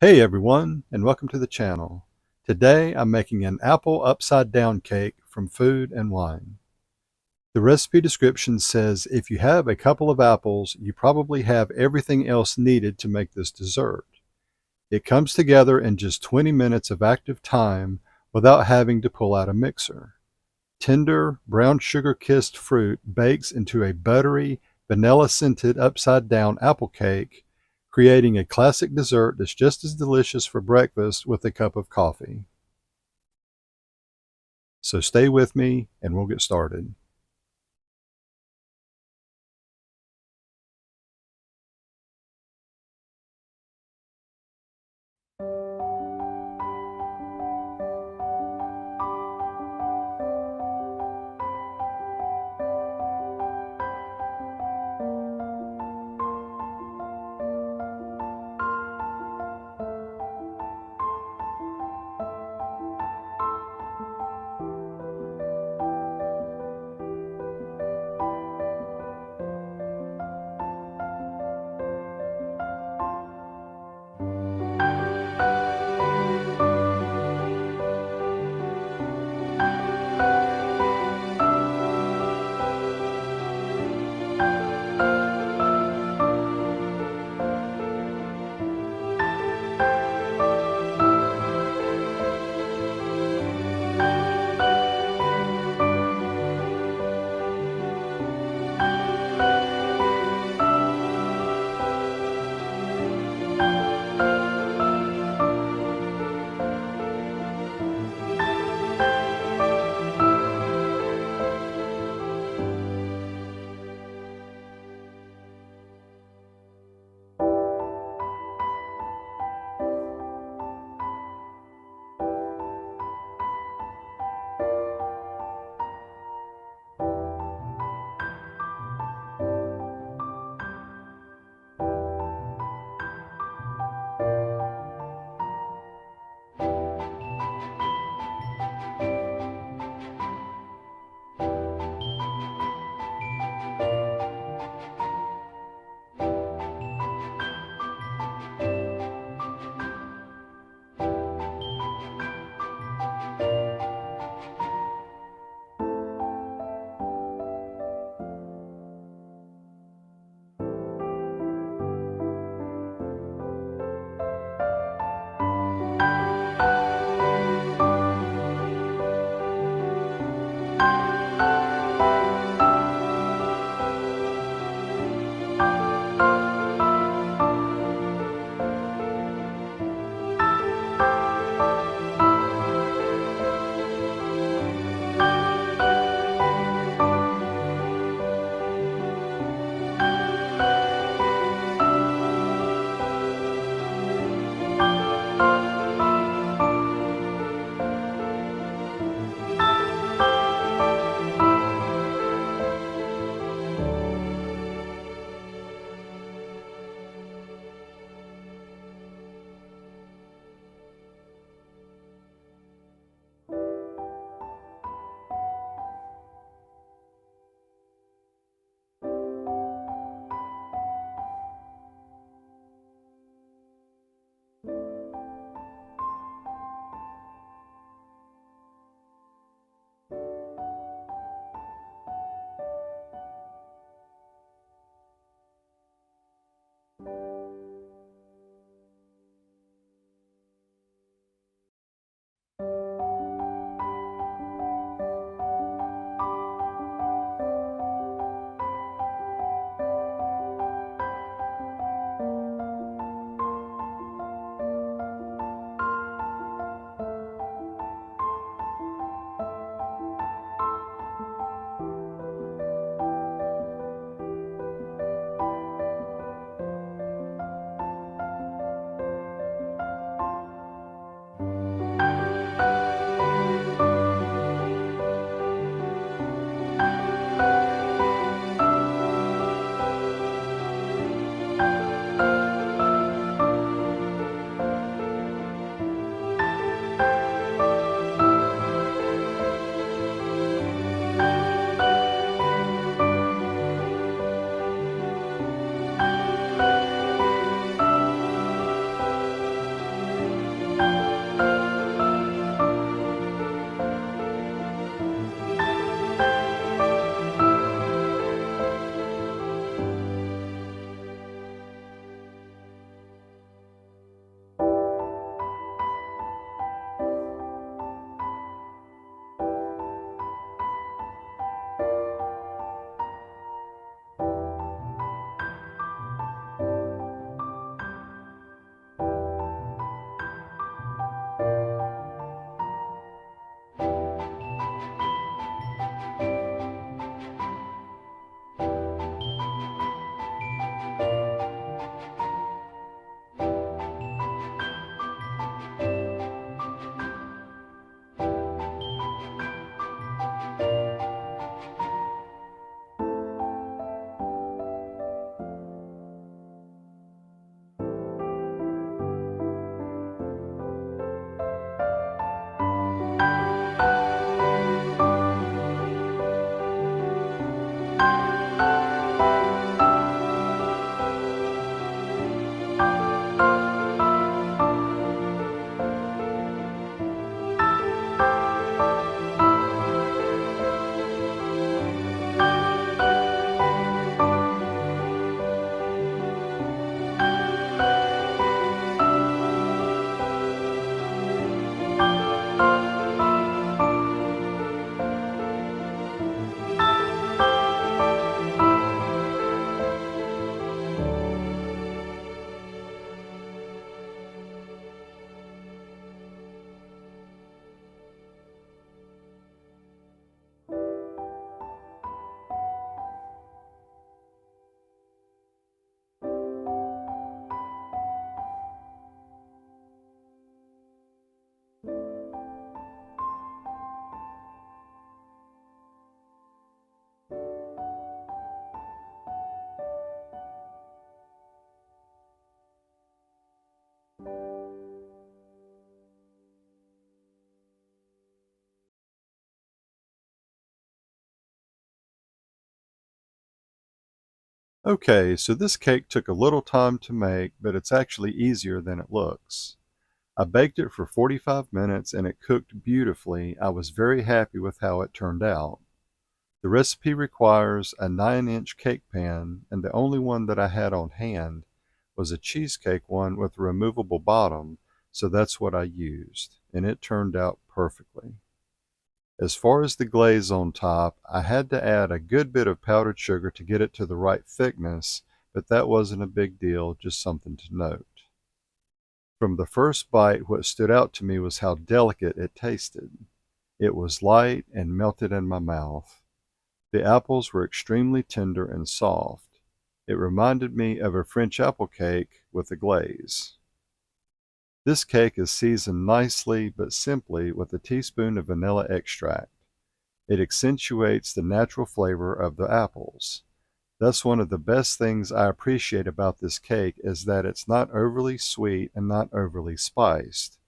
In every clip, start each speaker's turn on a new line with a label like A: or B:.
A: Hey everyone, and welcome to the channel. Today I'm making an apple upside down cake from Food and Wine. The recipe description says if you have a couple of apples, you probably have everything else needed to make this dessert. It comes together in just 20 minutes of active time without having to pull out a mixer. Tender, brown sugar kissed fruit bakes into a buttery, vanilla scented upside down apple cake, creating a classic dessert that's just as delicious for breakfast with a cup of coffee. So stay with me and we'll get started. Okay, so this cake took a little time to make, but it's actually easier than it looks. I baked it for 45 minutes and it cooked beautifully. I was very happy with how it turned out. The recipe requires a 9-inch cake pan, and the only one that I had on hand was a cheesecake one with a removable bottom, so that's what I used, and it turned out perfectly. As far as the glaze on top, I had to add a good bit of powdered sugar to get it to the right thickness, but that wasn't a big deal, just something to note. From the first bite, what stood out to me was how delicate it tasted. It was light and melted in my mouth. The apples were extremely tender and soft. It reminded me of a French apple cake with a glaze. This cake is seasoned nicely but simply with a teaspoon of vanilla extract. It accentuates the natural flavor of the apples. That's one of the best things I appreciate about this cake is that it's not overly sweet and not overly spiced.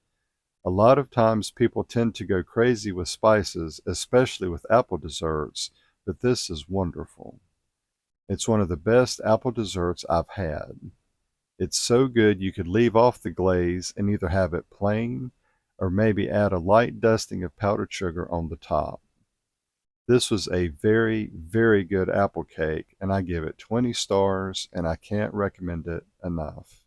A: A lot of times people tend to go crazy with spices, especially with apple desserts, but this is wonderful. It's one of the best apple desserts I've had. It's so good you could leave off the glaze and either have it plain or maybe add a light dusting of powdered sugar on the top. This was a very, very good apple cake, and I give it 20 stars, and I can't recommend it enough.